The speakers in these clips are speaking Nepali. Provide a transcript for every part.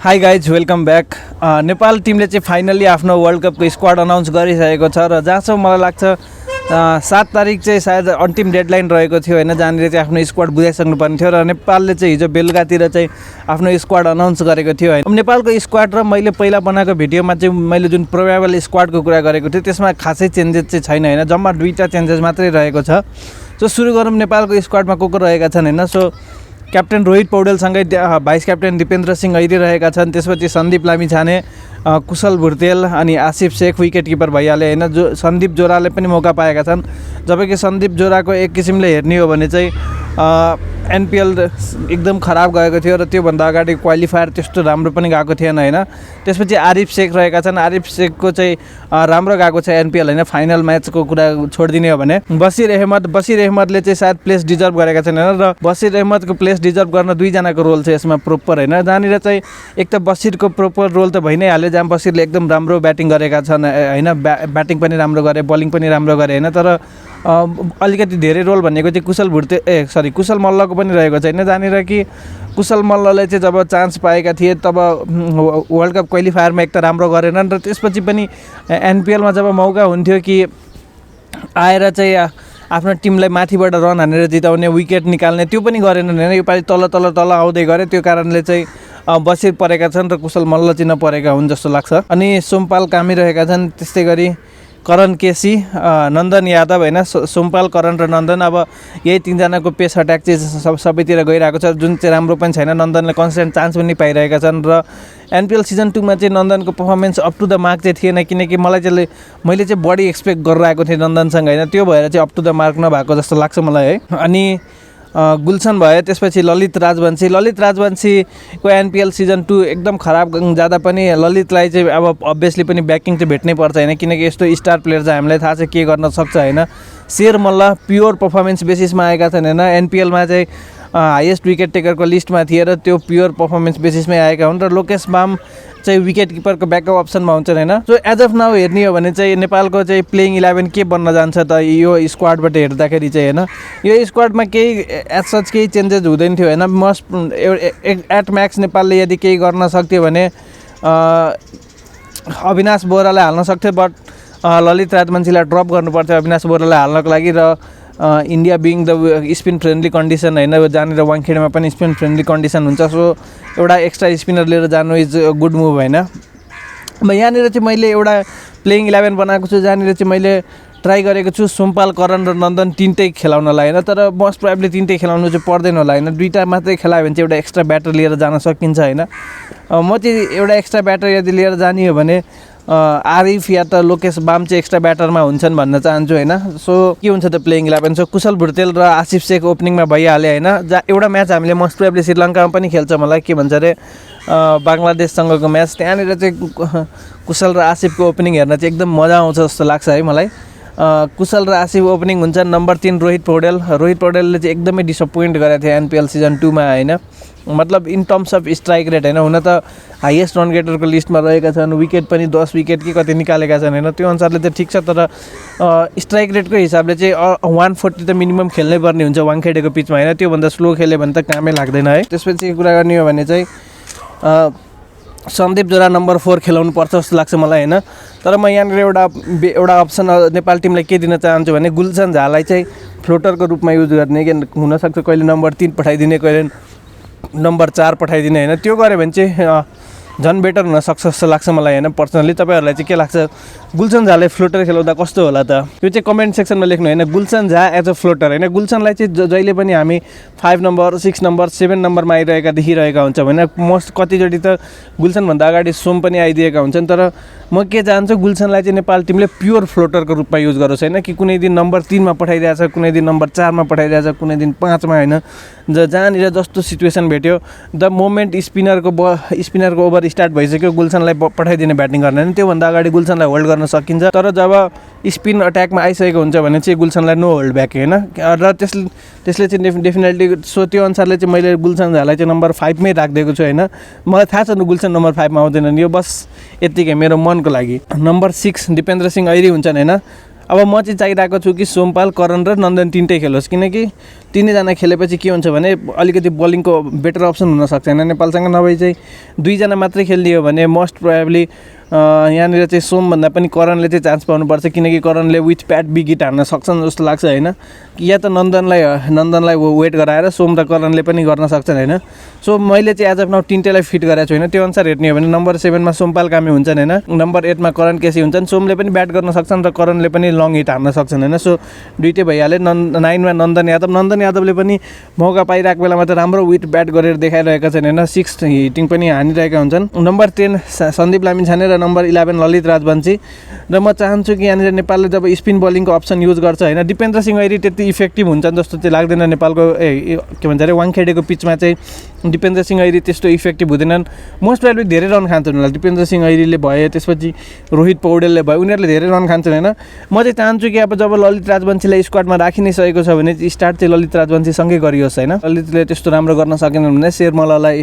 Hi guys welcome back. Nepal टिमले चाहिँ फाइनली आफ्नो वर्ल्ड कपको स्क्वाड अनाउन्स गरिसकेको छ र जहाँसम्म मलाई लाग्छ 7 तारिक चाहिँ सायद अन्तिम डेडलाइन रहेको थियो होइन, जहाँनिर चाहिँ आफ्नो स्क्वाड बुझाइसक्नुपर्ने थियो र नेपालले चाहिँ हिजो बेलुकातिर चाहिँ आफ्नो स्क्वाड अनाउन्स गरेको थियो होइन। नेपालको स्क्वाड र मैले पहिला बनाएको भिडियोमा चाहिँ मैले जुन प्रोबेबल स्क्वाडको कुरा गरेको थिएँ त्यसमा खासै चेन्जेस चाहिँ छैन होइन, जम्मा 2टा चेन्जेस मात्रै रहेको छ। सो सुरु गरौँ नेपालको स्क्वाडमा को रहेका छन् होइन। सो क्याप्टेन रोहित पौडेलसँगै भाइस क्याप्टेन दिपेन्द्र सिंह ऐरी रहेका छन्, त्यसपछि सन्दीप लामिछाने, कुशल भुर्तेल अनि आसिफ शेख विकेट किपर भइहाले होइन। जो सन्दीप जोराले पनि मौका पाएका छन्, जबकि सन्दीप जोराको एक किसिमले हेर्ने हो भने चाहिँ एनपिएल एकदम खराब गएको थियो र त्योभन्दा अगाडि क्वालिफायर त्यस्तो राम्रो पनि गएको थिएन होइन। त्यसपछि आरिफ शेख रहेका छन्, आरिफ शेखको चाहिँ राम्रो गएको छ एनपिएल होइन। फाइनल म्याचको कुरा छोडिदिने हो भने बसिर अहमदले चाहिँ सायद प्लेस डिजर्भ गरेका छन् होइन, र बसिर अहमदको प्लेस डिजर्भ गर्न 2जनाको रोल छ यसमा प्रोपर होइन। जहाँनिर चाहिँ एक त बसिरको प्रोपर रोल त भइ नै हाल्यो, जहाँ बसिरले एकदम राम्रो ब्याटिङ गरेका छन् होइन, ब्याटिङ पनि राम्रो गरे, बलिङ पनि राम्रो गरे होइन। तर अलिकति धेरै रोल भनेको चाहिँ कुशल मल्लको पनि रहेको छैन, जहाँनिर कि कुशल मल्लले चाहिँ जब चान्स पाएका थिए तब वर्ल्ड कप क्वालिफायरमा एक त राम्रो गरेनन् र त्यसपछि पनि एनपिएलमा जब मौका हुन्थ्यो कि आएर चाहिँ आफ्नो टिमलाई माथिबाट रन हानेर जिताउने, विकेट निकाल्ने, त्यो पनि गरेनन् होइन। योपालि तल आउँदै गरे, त्यो कारणले चाहिँ बसिर परेका छन् र कुशल मल्ल चाहिँ नपरेका हुन् जस्तो लाग्छ। अनि सोमपाल कामी रहेका छन्, त्यस्तै गरी करण केसी, नन्दन यादव होइन। सोमपाल, करण र नन्दन, अब यही 3जनाको पेस अट्याक चाहिँ सबैतिर गइरहेको छ, जुन चाहिँ राम्रो पनि छैन। नन्दनले कन्सटेन्ट चान्स पनि पाइरहेका छन् र एनपिएल सिजन 2मा चाहिँ नन्दनको performance up to the mark चाहिँ थिएन, किनकि मैले चाहिँ बढी एक्सपेक्ट गरेर आएको थिएँ नन्दनसँग होइन, त्यो भएर चाहिँ अप टु द मार्क नभएको जस्तो लाग्छ मलाई है। अनि गुलसन भयो, त्यसपछि ललित राजवंशीको एनपिएल सिजन 2 एकदम खराब जाँदा पनि ललितलाई चाहिँ अब अभियसली पनि ब्याकिङ चाहिँ भेट्नै पर्छ होइन, किनकि यस्तो स्टार प्लेयर चाहिँ हामीलाई थाहा छ के गर्न सक्छ होइन। शेर मल्ल प्योर पर्फर्मेन्स बेसिसमा आएका छन् होइन, एनपिएलमा चाहिँ हाइएस्ट विकेट टेकरको लिस्टमा थिए र त्यो प्योर पर्फर्मेन्स बेसिसमै आएका हुन्। र लोकेश बाम चाहिँ विकेट किपरको ब्याकअप अप्सनमा हुन्छन् होइन। सो एज अफ नाउ हेर्ने हो भने चाहिँ नेपालको चाहिँ प्लेइङ 11 के बन्न जान्छ त यो स्क्वाडबाट हेर्दाखेरि चाहिँ होइन। यो स्क्वाडमा केही एज सच केही चेन्जेस हुँदैन थियो होइन। मस्ट एट म्याक्स नेपालले यदि केही गर्न सक्थ्यो भने अविनाश बोहरालाई हाल्न सक्थ्यो, बट ललित राजवंशीलाई ड्रप गर्नुपर्थ्यो अविनाश बोहरालाई हाल्नको लागि। र India being the spin friendly condition होइन, जहाँनिर वाङखेडेमा पनि स्पिन फ्रेन्डली कन्डिसन हुन्छ, सो एउटा एक्स्ट्रा स्पिनर लिएर जानु इज गुड मुभ होइन। अब यहाँनिर चाहिँ मैले एउटा प्लेइङ 11 बनाएको छु, जहाँनिर चाहिँ मैले ट्राई गरेको छु सोमपाल, करण र नन्दन 3टै खेलाउनलाई होइन। तर मोस्ट प्रोबेबली 3टै खेलाउनु चाहिँ पर्दैन होला होइन, 2टा मात्रै खेलायो भने चाहिँ एउटा एक्स्ट्रा ब्याटर लिएर जान सकिन्छ होइन। म चाहिँ एउटा एक्स्ट्रा ब्याटर यदि लिएर जाने हो भने आरिफ या त लोकेश बाम चाहिँ एक्स्ट्रा ब्याटरमा हुन्छन् भन्न चाहन्छु होइन। सो के हुन्छ त प्लेइङ 11? सो कुशल भुर्तेल र आसिफ शेख ओपनिङमा भइहाले होइन। जहाँ एउटा म्याच हामीले मोस्ट प्रोबेबली श्रीलङ्कामा पनि खेल्छ, मलाई के भन्छ अरे बङ्गलादेशसँगको म्याच, त्यहाँनिर चाहिँ कुशल र आसिफको ओपनिङ हेर्न चाहिँ एकदम मजा आउँछ जस्तो लाग्छ है मलाई। कुशल र आसिफ ओपनिङ हुन्छ। नम्बर 3 रोहित पौडेलले चाहिँ एकदमै डिसपोइन्ट गरेको थियो एनपिएल सिजन 2मा होइन, मतलब in terms of strike rate होइन। हुन त हाइएस्ट रन गेटरको लिस्टमा रहेका छन्, विकेट पनि 10 विकेट कि कति निकालेका छन् होइन, त्यो अनुसारले चाहिँ ठिक छ। तर स्ट्राइक रेटको हिसाबले चाहिँ 140 त मिनिमम खेल्नै पर्ने हुन्छ वाङखेडेको पिचमा होइन, त्योभन्दा स्लो खेल्यो भने त कामै लाग्दैन है। त्यसपछि कुरा गर्ने हो भने चाहिँ सन्दीप जोरा नम्बर 4 खेलाउनु पर्छ जस्तो लाग्छ मलाई होइन। तर म यहाँनिर एउटा अप्सन नेपाल टिमलाई के दिन चाहन्छु भने गुलसन झालाई चाहिँ फ्लोटरको रूपमा युज गर्ने, कि हुनसक्छ कहिले नम्बर 3 पठाइदिने, कहिले नम्बर 4 पठाइदिने होइन। त्यो गऱ्यो भने चाहिँ झन् बेटर हुनसक्छ जस्तो लाग्छ मलाई होइन पर्सनली। तपाईँहरूलाई चाहिँ के लाग्छ गुलसन झाले फ्लोटर खेलाउँदा कस्तो होला त? त्यो चाहिँ कमेन्ट सेक्सनमा लेख्नु होइन। Gulshan Jha as a floater होइन, गुलसनलाई चाहिँ जहिले पनि हामी 5 नम्बर 6 नम्बर 7 नम्बरमा आइरहेका देखिरहेका हुन्छौँ होइन। मोस्ट कतिचोटि त गुलसनभन्दा अगाडि सोम पनि आइदिएका हुन्छन्। तर म के चाहन्छु गुलसनलाई चाहिँ नेपाल टिमले प्योर फ्लोटरको रूपमा युज गरोस् होइन, कि कुनै दिन नम्बर 3मा पठाइदिएछ, कुनै दिन नम्बर 4मा पठाइदिएछ, कुनै दिन 5मा होइन। जहाँनिर जस्तो सिचुएसन भेट्यो द मोमेन्ट स्पिनरको ओभर स्टार्ट भइसक्यो गुलसनलाई पठाइदिने ब्याटिङ गर्ने होइन, त्योभन्दा अगाडि गुलसनलाई होल्ड गर्न सकिन्छ। तर जब स्पिन अट्याकमा आइसकेको हुन्छ भने चाहिँ गुलसनलाई नो होल्ड ब्याक होइन, र त्यसले चाहिँ डेफिनेटली सो त्यो अनुसारले चाहिँ मैले गुलसन झालाई चाहिँ नम्बर 5मै राखिदिएको छु होइन। मलाई थाहा छ गुलसन नम्बर 5मा आउँदैनन्, यो बस यत्तिकै मेरो मनको लागि। नम्बर 6 दिपेन्द्र सिंह ऐरी हुन्छन् होइन। अब म चाहिँ चाहिरहेको छु कि सोमपाल, करण र नन्दन तिनटै खेलोस्, किनकि तिनैजना खेलेपछि के हुन्छ भने अलिकति बलिङको बेटर अप्सन हुनसक्छ होइन नेपालसँग। नभए चाहिँ दुईजना मात्रै खेलिदियो भने मोस्ट प्रोबेबली यहाँनिर चाहिँ सोमभन्दा पनि करणले चाहिँ चान्स पाउनुपर्छ, किनकि करणले विथ प्याट बिग हिट हान्न सक्छन् जस्तो लाग्छ होइन। या त नन्दनलाई वेट गराएर सोम र करणले पनि गर्न सक्छन् होइन। सो मैले चाहिँ एज अफ नाउ तिनटैलाई फिट गरेको छु होइन। त्यो अनुसार हेर्ने हो भने नम्बर 7मा सोमपाल कामी हुन्छन् होइन, नम्बर 8मा करण केसी हुन्छन्। सोमले पनि ब्याट गर्न सक्छन् र करणले पनि लङ हिट हान्न सक्छन् होइन। सो दुइटै भइहाल्यो। 9मा नन्दन यादवले पनि मौका पाइरहेको बेलामा त राम्रो विथ ब्याट गरेर देखाइरहेका छन् होइन। 6 हिटिङ पनि हानिरहेका हुन्छन्। नम्बर 10 सन्दीप लामिछाने र नम्बर 11 ललित राजवंशी। र म चाहन्छु कि यहाँनिर नेपालले जब स्पिन बलिङको अप्सन युज गर्छ होइन, दिपेन्द्र सिंह ऐरी त्यति इफेक्टिभ हुन्छन् जस्तो चाहिँ लाग्दैन नेपालको के भन्छ अरे वाङखेडेको पिचमा चाहिँ दिपेन्द्र सिंह ऐरी त्यस्तो इफेक्टिभ हुँदैनन्। मोस्ट प्रोबेबली धेरै रन खान्छन् होला दिपेन्द्र सिंह ऐरीले भयो, त्यसपछि रोहित पौडेलले भयो, उनीहरूले धेरै रन खान्छन् होइन। म चाहिँ चाहन्छु कि अब जब ललित राजवंशीलाई स्क्वाडमा राखि नै सकेको छ भने स्टार्ट चाहिँ ललित राजवंशीसँगै गरियोस् होइन। ललितले त्यस्तो राम्रो गर्न सकेनन् भने शेरमलालाई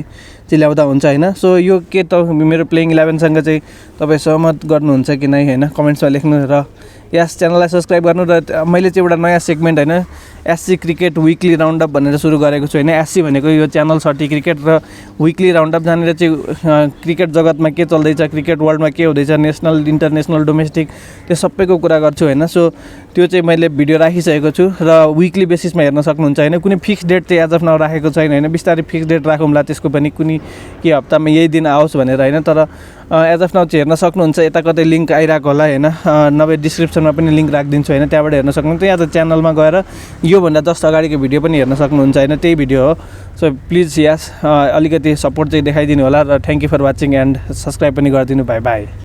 चाहिँ ल्याउँदा हुन्छ होइन। सो यो के त मेरो प्लेइङ 11सँग चाहिँ तपाईँ सहमत गर्नुहुन्छ कि नै होइन, कमेन्ट्समा लेख्नु। र यस च्यानललाई सब्सक्राइब गर्नु। र मैले चाहिँ एउटा नयाँ सेगमेन्ट होइन एससी क्रिकेट विकली राउन्डअप भनेर सुरु गरेको छु होइन। एससी भनेको यो च्यानल 30 क्रिकेट र विकली राउन्डअप, जहाँनिर चाहिँ क्रिकेट जगतमा के चल्दैछ, क्रिकेट वर्ल्डमा के हुँदैछ, नेसनल इन्टरनेसनल डोमेस्टिक त्यो सबैको कुरा गर्छु होइन। सो त्यो चाहिँ मैले भिडियो राखिसकेको छु र विकली बेसिसमा हेर्न सक्नुहुन्छ होइन। कुनै फिक्स डेट चाहिँ एज अफ नाउ राखेको छैन होइन। बिस्तारै फिक्स डेट राखौँला, त्यसको पनि कुनै के हप्तामा यही दिन आओस् भनेर होइन। तर एज अफ नाउ चाहिँ हेर्न सक्नुहुन्छ। यता कतै लिङ्क आइरहेको होला होइन, नभए डिस्क्रिप्सनमा पनि लिङ्क राखिदिन्छु होइन, त्यहाँबाट हेर्न सक्नुहुन्छ। या त च्यानलमा गएर योभन्दा जस्ट अगाडिको भिडियो पनि हेर्न सक्नुहुन्छ होइन, त्यही भिडियो हो। सो प्लिज यस अलिकति सपोर्ट चाहिँ देखाइदिनु होला। र thank you for watching and subscribe पनि गरिदिनु। Bye by.